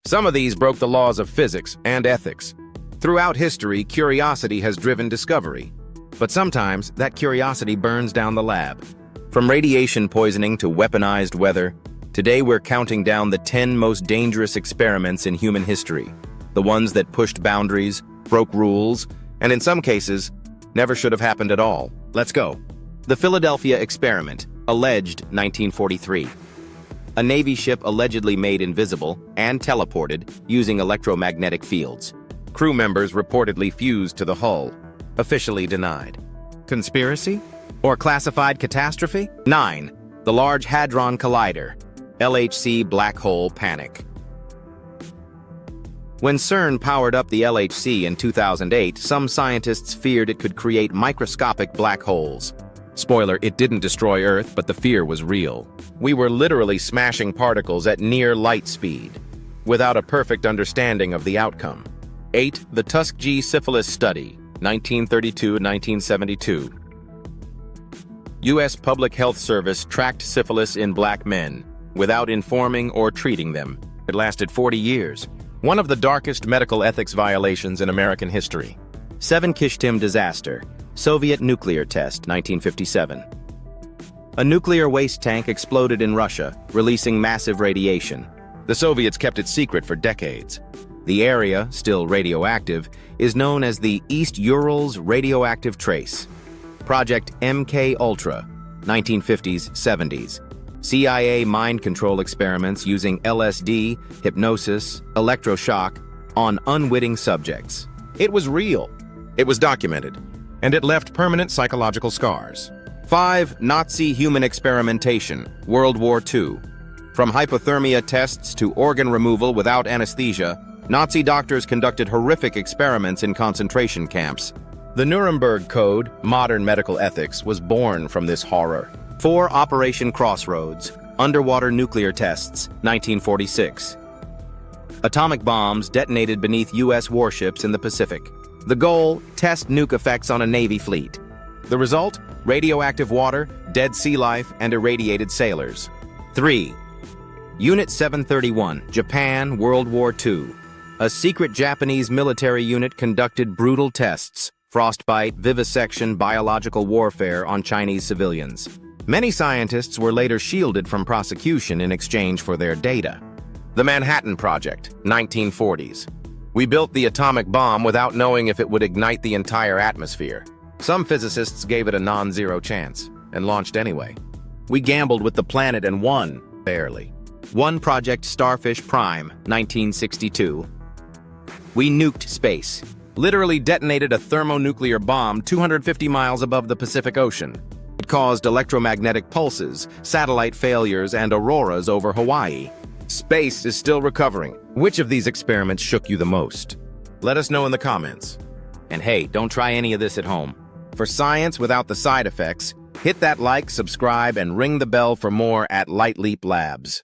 Some of these broke the laws of physics and ethics. Throughout history, curiosity has driven discovery. But sometimes, that curiosity burns down the lab. From radiation poisoning to weaponized weather, today we're counting down the 10 most dangerous experiments in human history. The ones that pushed boundaries, broke rules, and in some cases, never should have happened at all. Let's go. The Philadelphia Experiment, alleged 1943. A Navy ship allegedly made invisible and teleported using electromagnetic fields. Crew members reportedly fused to the hull. Officially denied. Conspiracy? Or classified catastrophe? 9. The Large Hadron Collider. LHC black hole panic. When CERN powered up the LHC in 2008, some scientists feared it could create microscopic black holes. Spoiler, it didn't destroy Earth, but the fear was real. We were literally smashing particles at near light speed, without a perfect understanding of the outcome. 8. The Tuskegee Syphilis Study, 1932-1972. U.S. Public Health Service tracked syphilis in black men, without informing or treating them. It lasted 40 years. One of the darkest medical ethics violations in American history. 7. Kishtim Disaster. Soviet nuclear test, 1957. A nuclear waste tank exploded in Russia, releasing massive radiation. The Soviets kept it secret for decades. The area, still radioactive, is known as the East Urals Radioactive Trace. Project MK-Ultra, 1950s-70s. CIA mind control experiments using LSD, hypnosis, electroshock on unwitting subjects. It was real. It was documented. And it left permanent psychological scars. 5. Nazi human experimentation, World War II. From hypothermia tests to organ removal without anesthesia, Nazi doctors conducted horrific experiments in concentration camps. The Nuremberg Code, modern medical ethics, was born from this horror. 4. Operation Crossroads, underwater nuclear tests, 1946. Atomic bombs detonated beneath U.S. warships in the Pacific. The goal, test nuke effects on a Navy fleet. The result, radioactive water, dead sea life, and irradiated sailors. 3. Unit 731, Japan, World War II. A secret Japanese military unit conducted brutal tests, frostbite, vivisection, biological warfare on Chinese civilians. Many scientists were later shielded from prosecution in exchange for their data. The Manhattan Project, 1940s. We built the atomic bomb without knowing if it would ignite the entire atmosphere. Some physicists gave it a non-zero chance, and launched anyway. We gambled with the planet and won, barely. 1. Project Starfish Prime, 1962. We nuked space. Literally detonated a thermonuclear bomb 250 miles above the Pacific Ocean. It caused electromagnetic pulses, satellite failures, and auroras over Hawaii. Space is still recovering. Which of these experiments shook you the most? Let us know in the comments. And hey, don't try any of this at home. For science without the side effects, hit that like, subscribe, and ring the bell for more at Light Leap Labs.